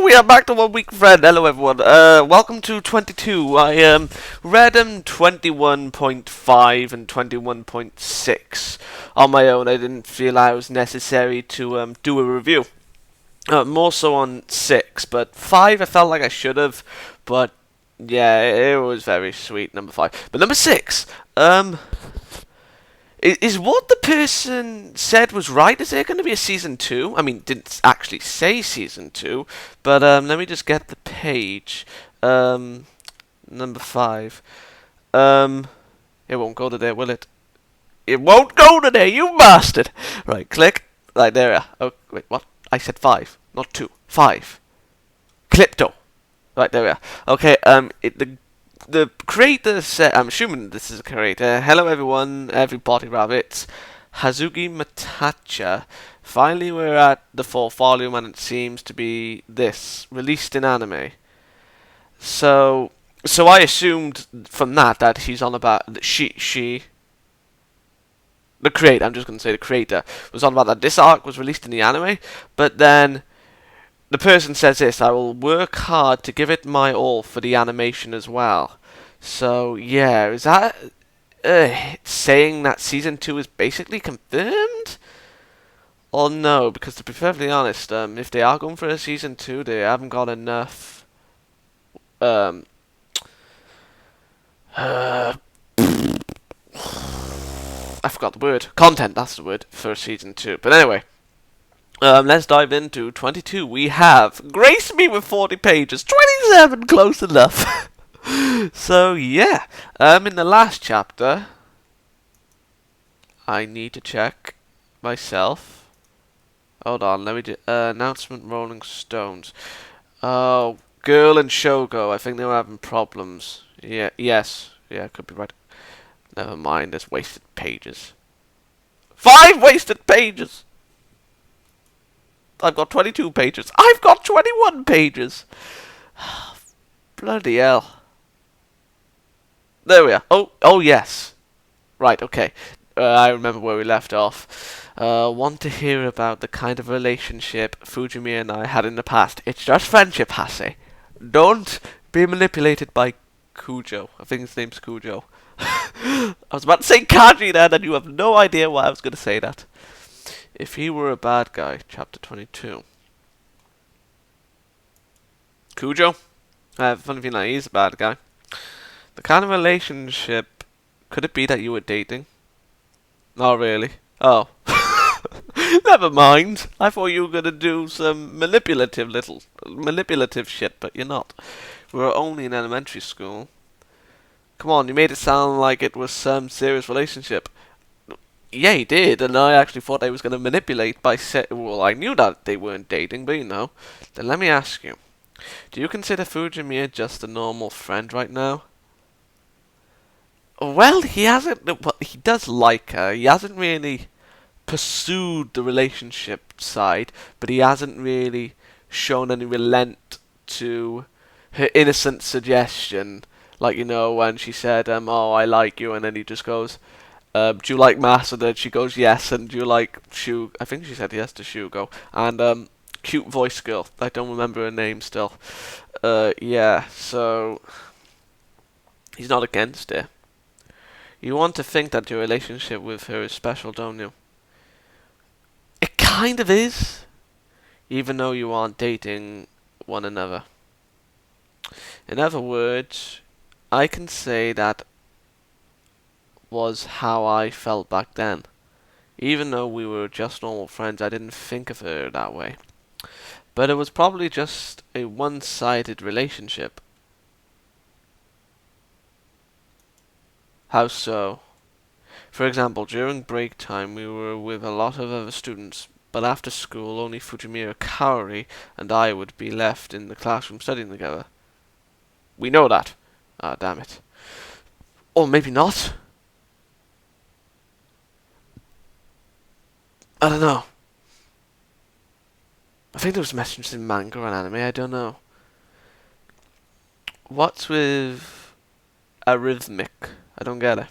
we are back to One Week Friend. Hello everyone. Welcome to 22. I read 21.5 and 21.6 on my own. I didn't feel I was necessary to do a review. More so on 6, but 5 I felt like I should have. But yeah, it was very sweet, number 5. But number 6, is what the person said was right? Is there going to be a season 2? I mean, didn't actually say season 2, but let me just get the page. Number 5. It won't go to there, will it? It won't go to there, you bastard! Right, click. Right, there we are. Oh, wait, what? I said 5, not 2. 5. Clipto. Right, there we are. Okay, the creator said, I'm assuming this is a creator. Hello everyone, everybody rabbits. Hazuki Matacha. Finally we're at the 4th volume and it seems to be this, released in anime. So I assumed from that he's on about, the creator, I'm just going to say the creator, was on about that this arc was released in the anime, but then the person says this: I will work hard to give it my all for the animation as well. So, yeah, is that saying that Season 2 is basically confirmed? Or no? Because to be perfectly honest, if they are going for a Season 2, they haven't got enough I forgot the word. Content, that's the word, for Season 2. But anyway. Let's dive into 22. We have Grace Me with 40 pages. 27, close enough. So, yeah. In the last chapter, I need to check myself. Hold on, let me do... announcement Rolling Stones. Oh, Girl and Shogo. I think they were having problems. Yeah, yes. Yeah, could be right. Never mind, there's wasted pages. 5 wasted pages! I've got 22 pages. I've got 21 pages. Bloody hell. There we are. Oh yes. Right, okay. I remember where we left off. Want to hear about the kind of relationship Fujimiya and I had in the past. It's just friendship, Hase. Don't be manipulated by Kujo. I think his name's Kujo. I was about to say Kaji then, and you have no idea why I was going to say that. If he were a bad guy, chapter 22. Kujo? I have a funny feeling he's a bad guy. The kind of relationship, could it be that you were dating? Not really. Oh. Never mind. I thought you were going to do some manipulative shit, but you're not. We were only in elementary school. Come on, you made it sound like it was some serious relationship. Yeah, he did, and I actually thought I was going to manipulate by well, I knew that they weren't dating, but you know. Then let me ask you, do you consider Fujimiya just a normal friend right now? Well, he hasn't, well, he does like her. He hasn't really pursued the relationship side, but he hasn't really shown any relent to her innocent suggestion. Like, you know, when she said, oh, I like you, and then he just goes, do you like maths? And then she goes yes. And do you like Shu? I think she said yes to Shugo. And cute voice girl. I don't remember her name still. Yeah. So he's not against it. You want to think that your relationship with her is special, don't you? It kind of is, even though you aren't dating one another. In other words, I can say that was how I felt back then. Even though we were just normal friends, I didn't think of her that way. But it was probably just a one-sided relationship. How so? For example, during break time we were with a lot of other students, but after school only Fujimiya, Kaori, and I would be left in the classroom studying together. We know that. Ah, damn it. Or maybe not. I don't know. I think there was messages in manga and anime, I don't know. What's with arrhythmic? I don't get it.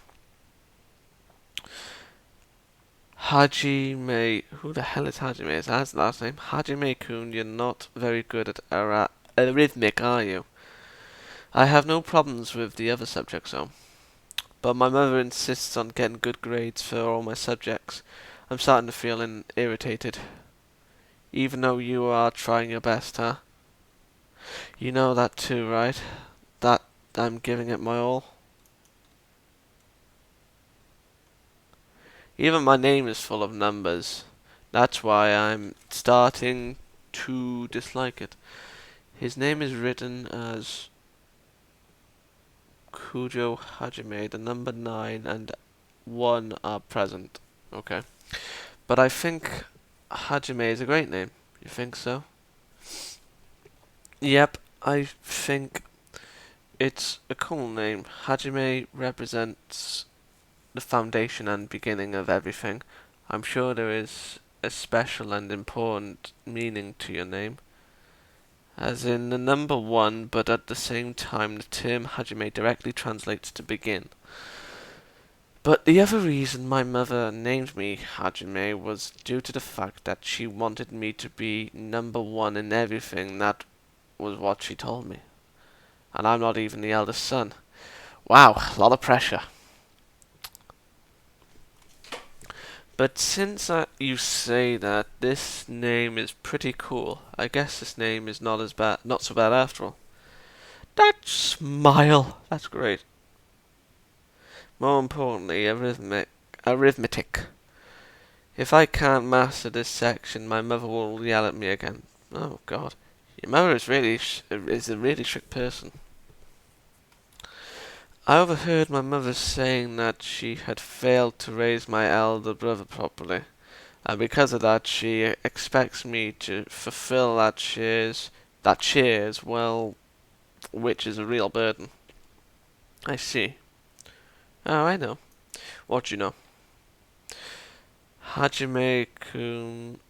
Hajime. Who the hell is Hajime? Is that his last name? Hajime-kun, you're not very good at arithmetic, are you? I have no problems with the other subjects, though. But my mother insists on getting good grades for all my subjects. I'm starting to feel irritated. Even though you are trying your best, huh? You know that too, right? That I'm giving it my all. Even my name is full of numbers. That's why I'm starting to dislike it. His name is written as Kujo Hajime. The number 9 and 1 are present. Okay. But I think Hajime is a great name. You think so? Yep, I think it's a cool name. Hajime represents the foundation and beginning of everything. I'm sure there is a special and important meaning to your name. As in the number 1, but at the same time the term Hajime directly translates to begin. But the other reason my mother named me Hajime was due to the fact that she wanted me to be number 1 in everything. That was what she told me. And I'm not even the eldest son. Wow, a lot of pressure. But since you say that, this name is pretty cool. I guess this name is not so bad after all. That smile, that's great. More importantly, arithmetic. If I can't master this section, my mother will yell at me again. Oh God, your mother is is a really strict person. I overheard my mother saying that she had failed to raise my elder brother properly, and because of that, she expects me to fulfill that shares, well, which is a real burden. I see. Oh, I know. What you know? Hajime-kun,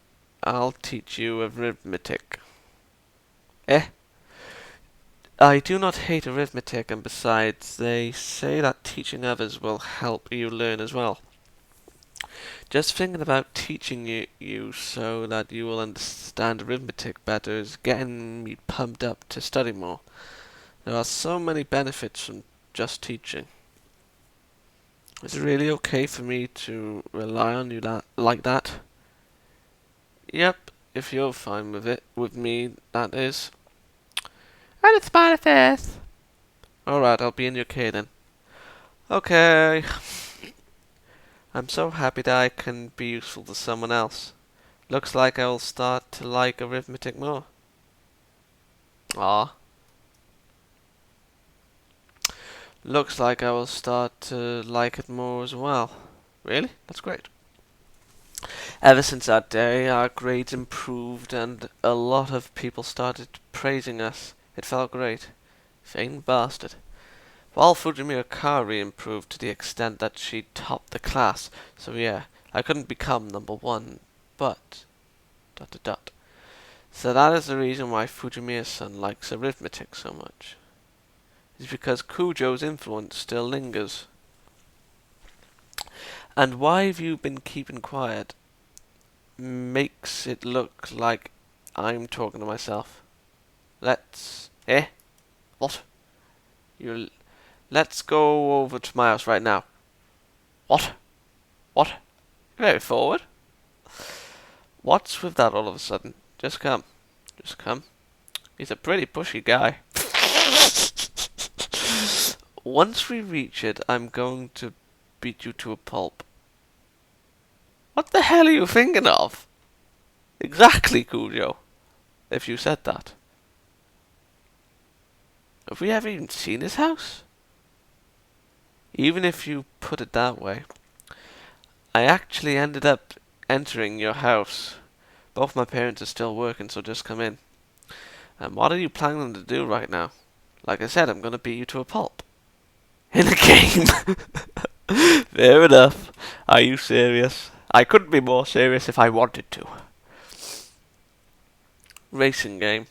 I'll teach you arithmetic. Eh? I do not hate arithmetic, and besides, they say that teaching others will help you learn as well. Just thinking about teaching you so that you will understand arithmetic better is getting me pumped up to study more. There are so many benefits from just teaching. Is it really okay for me to rely on you like that? Yep, if you're fine with it. With me, that is. And it's manifest. Alright, I'll be in your care then. Okay. I'm so happy that I can be useful to someone else. Looks like I will start to like arithmetic more. Ah. Looks like I will start to like it more as well. Really? That's great. Ever since that day, our grades improved and a lot of people started praising us. It felt great. Vain bastard. While Fujimiya Kari improved to the extent that she topped the class, so yeah, I couldn't become number 1, but... ... So that is the reason why Fujimiya-san likes arithmetic so much. It's because Kujo's influence still lingers. And why have you been keeping quiet? Makes it look like I'm talking to myself. Let's... Eh? What? Let's go over to my house right now. What? What? Very forward. What's with that all of a sudden? Just come. Just come. He's a pretty pushy guy. Once we reach it, I'm going to beat you to a pulp. What the hell are you thinking of? Exactly, Kujo. If you said that. Have we ever even seen his house? Even if you put it that way. I actually ended up entering your house. Both my parents are still working, so just come in. And what are you planning to do right now? Like I said, I'm going to beat you to a pulp. In a game. Fair enough. Are you serious? I couldn't be more serious if I wanted to. Racing game.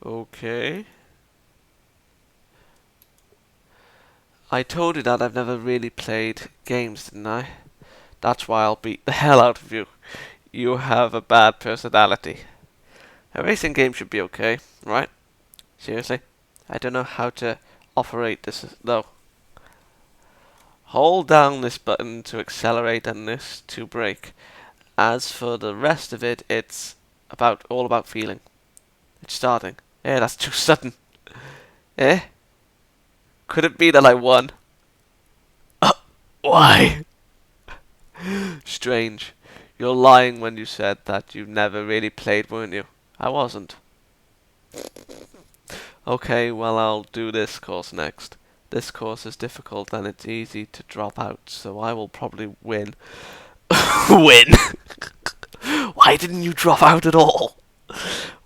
Okay. I told you that I've never really played games, didn't I? That's why I'll beat the hell out of you. You have a bad personality. A racing game should be okay, right? Seriously? I don't know how to operate this though. Hold down this button to accelerate and this to brake. As for the rest of it, it's all about feeling. It's starting. That's too sudden. Eh? Could it be that I won? Why? Strange. You're lying when you said that you never really played, weren't you? I wasn't. Okay, well I'll do this course next. This course is difficult and it's easy to drop out, so I will probably win. Win? Why didn't you drop out at all?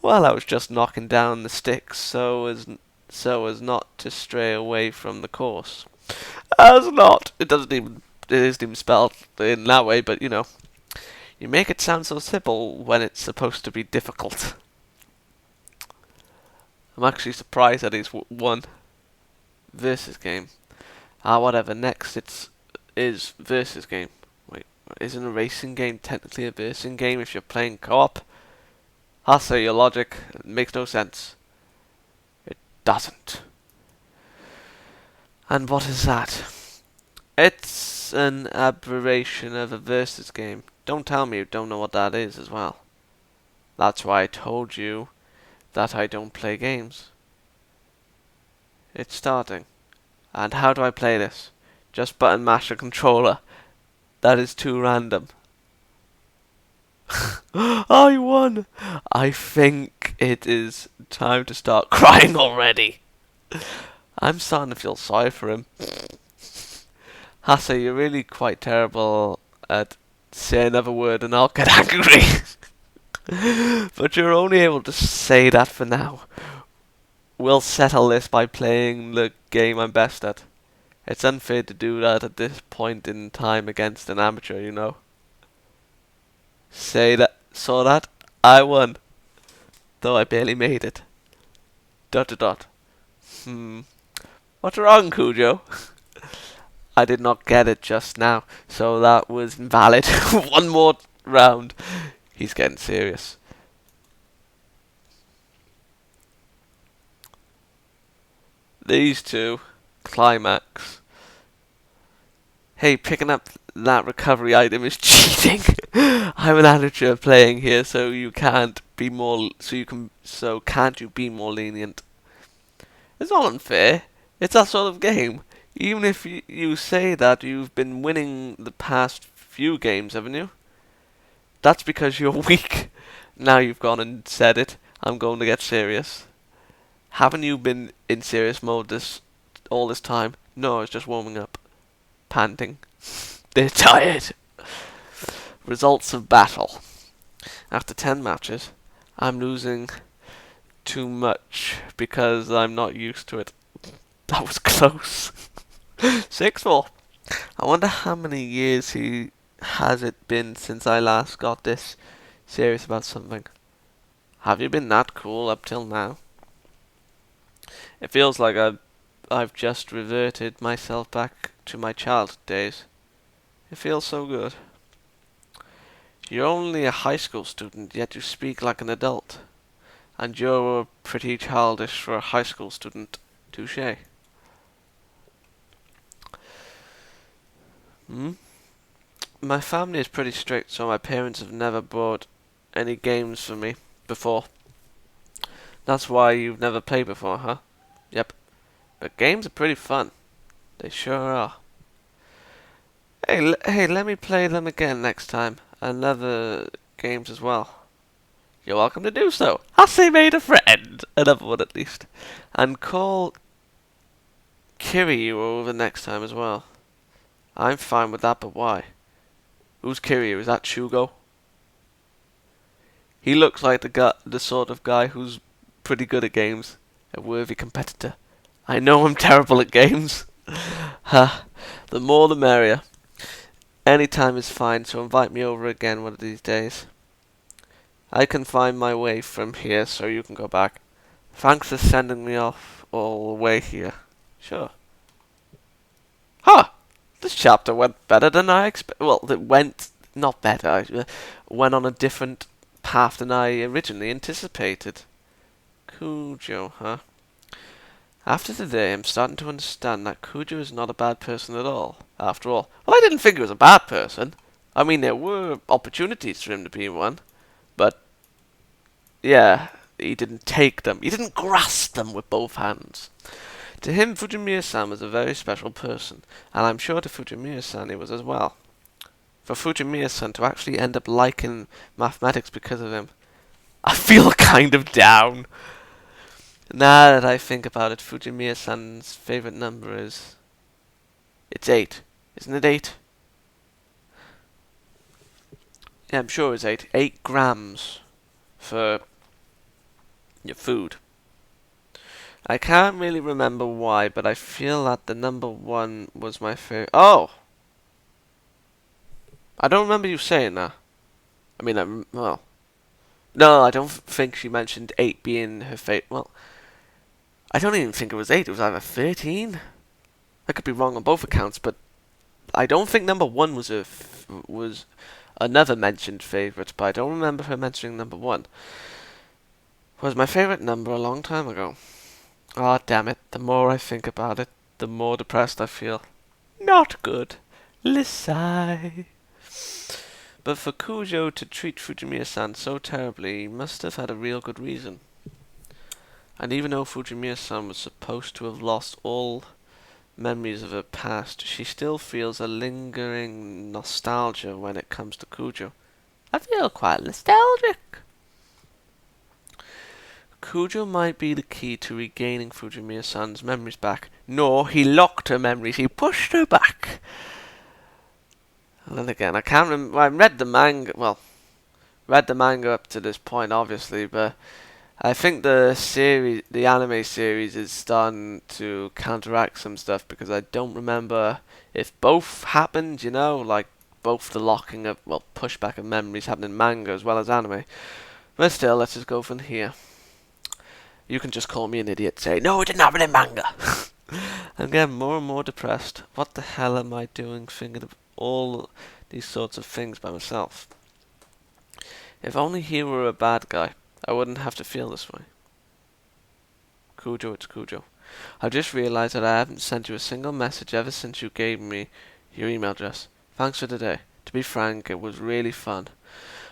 Well, I was just knocking down the sticks so as not to stray away from the course. As not. It isn't even spelled in that way, but you know. You make it sound so simple when it's supposed to be difficult. I'm actually surprised that he's won. Versus game. Whatever. Next, is versus game. Wait, isn't a racing game technically a versus game if you're playing co-op? Hase, your logic makes no sense. It doesn't. And what is that? It's an aberration of a versus game. Don't tell me you don't know what that is as well. That's why I told you that I don't play games. It's starting. And how do I play this? Just button mash a controller. That is too random. I won! I think it is time to start crying already. I'm starting to feel sorry for him. Hase, you're really quite terrible at say another word and I'll get angry. But you're only able to say that for now. We'll settle this by playing the game I'm best at. It's unfair to do that at this point in time against an amateur, you know. Saw that? I won. Though I barely made it. ... What's wrong, Kujo? I did not get it just now, so that was invalid. One more round. He's getting serious. These two. Climax. Hey, picking up that recovery item is cheating. I'm an amateur playing here, so can't you be more lenient? It's not unfair. It's that sort of game. Even if you say that you've been winning the past few games, haven't you? That's because you're weak. Now you've gone and said it. I'm going to get serious. Haven't you been in serious mode all this time? No, it's just warming up. Panting. They're tired. Results of battle. After 10 matches, I'm losing too much because I'm not used to it. That was close. 6-4. I wonder how many years has it been since I last got this serious about something. Have you been that cool up till now? It feels like I've just reverted myself back to my childhood days. It feels so good. You're only a high school student, yet you speak like an adult. And you're pretty childish for a high school student. Touché. My family is pretty strict, so my parents have never bought any games for me before. That's why you've never played before, huh? Yep. But games are pretty fun. They sure are. Hey, let me play them again next time. And other games as well. You're welcome to do so. Hase made a friend. Another one at least. And call Kiryu over next time as well. I'm fine with that, but why? Who's Kiryu? Is that Shugo? He looks like the sort of guy who's pretty good at games. A worthy competitor. I know I'm terrible at games. The more the merrier. Any time is fine, so invite me over again one of these days. I can find my way from here, so you can go back. Thanks for sending me off all the way here. Sure. This chapter went better than I expected. Well, it went not better. Went on a different path than I originally anticipated. Kujo, huh? After today, I'm starting to understand that Kujo is not a bad person at all. After all, well, I didn't think he was a bad person. I mean, there were opportunities for him to be one, but yeah, he didn't take them. He didn't grasp them with both hands. To him, Fujimiya-san was a very special person, and I'm sure to Fujimiya-san he was as well. For Fujimiya-san to actually end up liking mathematics because of him, I feel kind of down. Now that I think about it, Fujimiya-san's favorite number is... It's 8. Isn't it 8? Yeah, I'm sure it's 8. 8 grams for your food. I can't really remember why, but I feel that the number 1 was my favorite. Oh! I don't remember you saying that. I mean, well... No, I don't think she mentioned 8 being her favorite. Well, I don't even think it was 8. It was either 13. I could be wrong on both accounts, but I don't think number 1 was another mentioned favourite, but I don't remember her mentioning number 1. Was my favourite number a long time ago. Ah, damn it. The more I think about it, the more depressed I feel. Not good. Lisai. But for Kujo to treat Fujimiya-san so terribly, he must have had a real good reason. And even though Fujimiya-san was supposed to have lost all memories of her past, she still feels a lingering nostalgia when it comes to Kujo. I feel quite nostalgic. Kujo might be the key to regaining Fujimiya-san's memories back. No, he locked her memories. He pushed her back. And then again, I can't remember. I read the manga. Well, read the manga up to this point, obviously, but I think the anime series is starting to counteract some stuff because I don't remember if both happened. You know, like both the locking of, well, pushback of memories happened in manga as well as anime. But still, let's just go from here. You can just call me an idiot, say, no, it didn't happen in manga. I'm getting more and more depressed. What the hell am I doing thinking of all these sorts of things by myself? If only he were a bad guy, I wouldn't have to feel this way. Kujo, it's Kujo. I've just realized that I haven't sent you a single message ever since you gave me your email address. Thanks for today. To be frank, it was really fun.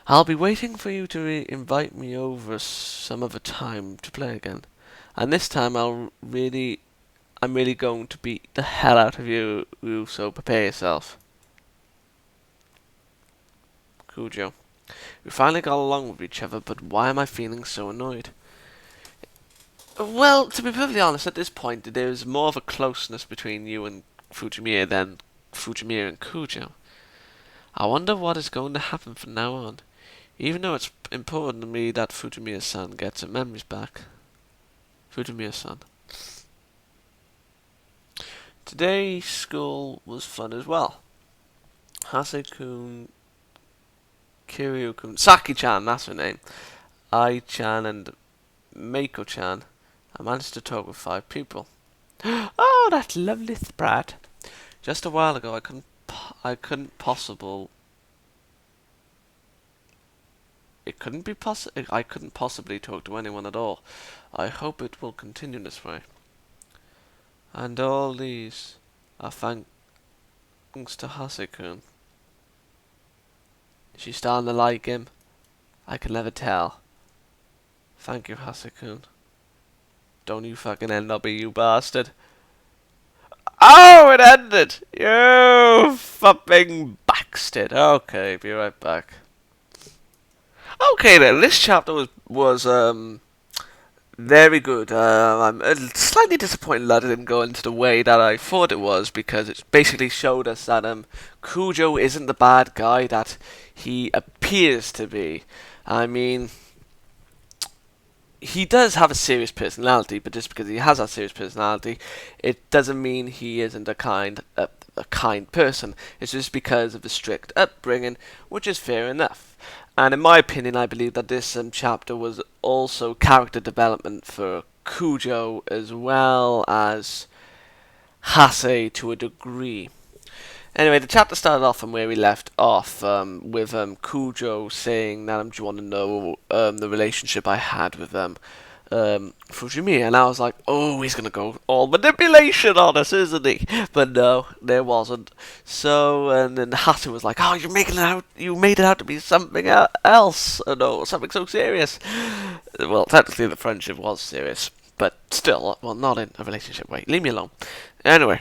I'll be waiting for you to invite me over some other time to play again. And this time I'm really going to beat the hell out of you, so prepare yourself. Kujo. We finally got along with each other, but why am I feeling so annoyed? Well, to be perfectly honest, at this point there's more of a closeness between you and Fujimiya than Fujimiya and Kujo. I wonder what is going to happen from now on. Even though it's important to me that Fujimiya-san gets her memories back. Fujimiya-san. Today's school was fun as well. Hase-kun, Kiryu-kun, Saki-chan, that's her name, Ai-chan and Meiko-chan. I managed to talk with 5 people. Oh, that lovely sprat. Just a while ago, I couldn't possibly talk to anyone at all. I hope it will continue this way. And all these are thanks to Hase-kun. Is she starting to like him? I can never tell. Thank you, Hase-kun. Don't you fucking end up, you bastard. Oh, it ended! You fucking bastard. Okay, be right back. Okay then, this chapter was very good. I'm slightly disappointed that it didn't go into the way that I thought it was, because it basically showed us that Kujo isn't the bad guy that he appears to be. I mean, he does have a serious personality, but just because he has that serious personality, it doesn't mean he isn't a kind person. It's just because of the strict upbringing, which is fair enough. And in my opinion, I believe that this chapter was also character development for Kujo as well as Hase to a degree. Anyway, the chapter started off from where we left off, with Kujo saying that, do you want to know the relationship I had with Fujimiya? And I was like, oh, he's going to go all manipulation on us, isn't he? But no, there wasn't. So, and then Hase was like, oh, you made it out to be something else, no, something so serious. Well, technically the friendship was serious, but still, well, not in a relationship way. Leave me alone. Anyway,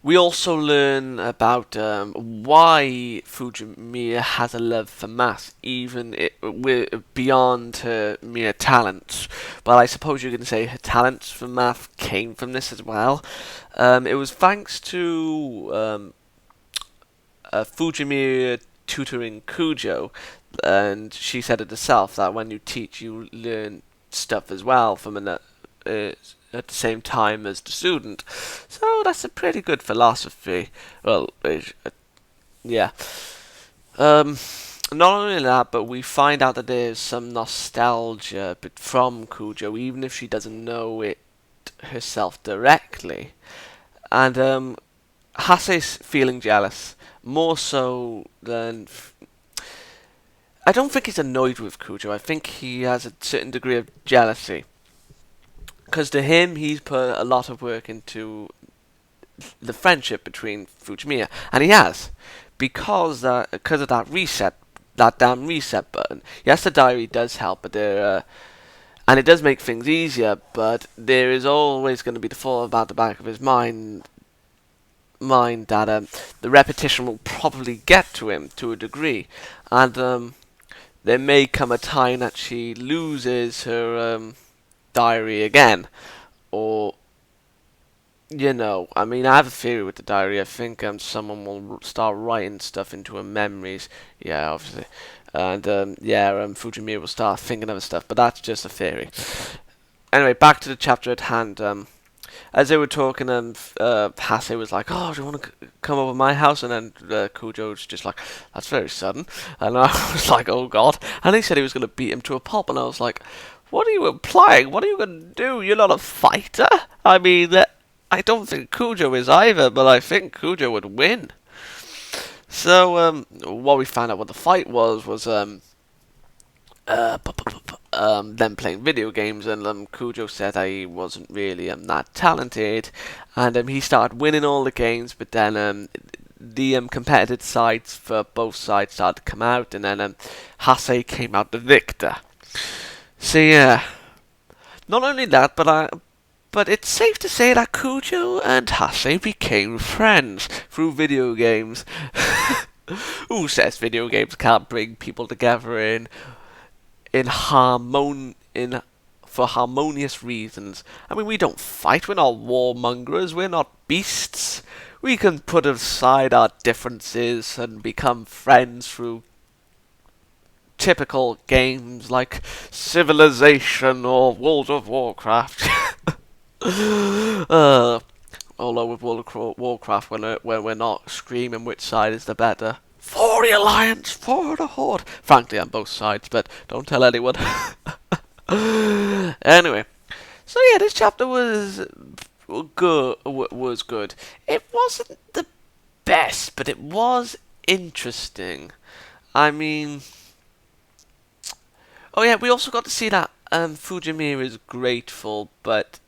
we also learn about why Fujimiya has a love for math, even beyond her mere talents. But I suppose you can say her talents for math came from this as well. It was thanks to Fujimiya tutoring Kujo, and she said it herself that when you teach, you learn stuff as well from at the same time as the student. So that's a pretty good philosophy. Well, yeah. Not only that, but we find out that there's some nostalgia from Kujo, even if she doesn't know it herself directly. And Hase's feeling jealous, more so than... I don't think he's annoyed with Kujo. I think he has a certain degree of jealousy. Because to him, he's put a lot of work into the friendship between Fujimiya, and he has, because of that damn reset button. Yes, the diary does help, but and it does make things easier. But there is always going to be the thought about the back of his mind that the repetition will probably get to him to a degree, and there may come a time that she loses her diary again, or I mean, I have a theory with the diary. I think someone will start writing stuff into her memories. Yeah, obviously, and Fujimiya will start thinking of stuff, but that's just a theory. Anyway, back to the chapter at hand. As they were talking, Hase was like, "Oh, do you want to come over to my house?" And then Kujo was just like, "That's very sudden." And I was like, "Oh God!" And he said he was going to beat him to a pulp, and I was like, "What are you implying? What are you going to do? You're not a fighter." I mean, I don't think Kujo is either, but I think Kujo would win. So, what we found out what the fight was them playing video games, and Kujo said that he wasn't really that talented, and he started winning all the games, but then the competitive sides for both sides started to come out, and then Hase came out the victor. So yeah, not only that, but it's safe to say that Kujo and Hase became friends through video games. Who says video games can't bring people together for harmonious reasons? I mean, we don't fight. We're not warmongers. We're not beasts. We can put aside our differences and become friends through typical games like Civilization or World of Warcraft. Although with World of Warcraft, when we're not screaming which side is the better. For the Alliance, for the Horde. Frankly, on both sides, but don't tell anyone. Anyway, so yeah, this chapter was good. It wasn't the best, but it was interesting. I mean, oh yeah, we also got to see that Fujimiya is grateful, but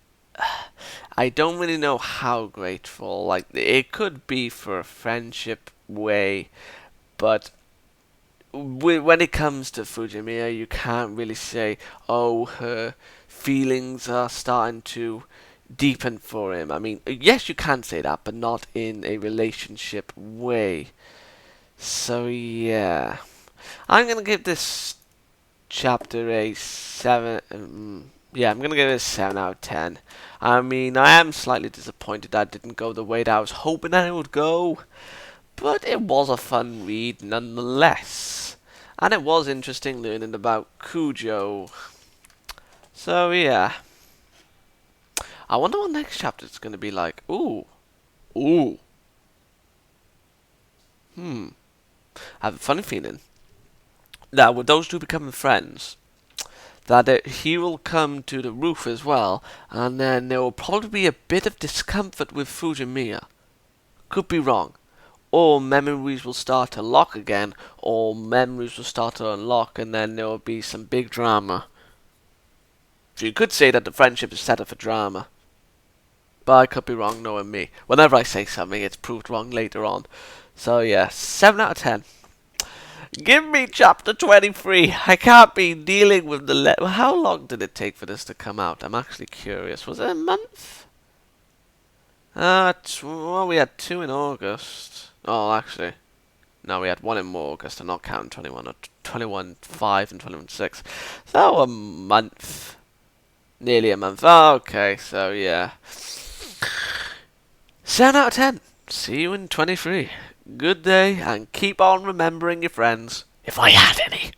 I don't really know how grateful. Like, it could be for a friendship way, but when it comes to Fujimiya, you can't really say, oh, her feelings are starting to deepen for him. I mean, yes, you can say that, but not in a relationship way. So, yeah. I'm going to give this chapter a 7... yeah, I'm going to give it a 7 out of 10. I mean, I am slightly disappointed that it didn't go the way that I was hoping that it would go. But it was a fun read nonetheless. And it was interesting learning about Kujo. So, yeah. I wonder what next chapter is going to be like. Ooh. I have a funny feeling that with those two becoming friends, that he will come to the roof as well, and then there will probably be a bit of discomfort with Fujimiya. Could be wrong. Or memories will start to lock again, or memories will start to unlock, and then there will be some big drama. So you could say that the friendship is set up for drama. But I could be wrong, knowing me. Whenever I say something, it's proved wrong later on. So yeah, 7 out of 10. Give me chapter 23. I can't be dealing with the... How long did it take for this to come out? I'm actually curious. Was it a month? Well, we had 2 in August. Oh, actually. No, we had 1 in August. I'm not counting 21. 21.5 and 21.6. So a month. Nearly a month. Oh, okay, so yeah. 7 out of 10. See you in 23. Good day, and keep on remembering your friends, if I had any.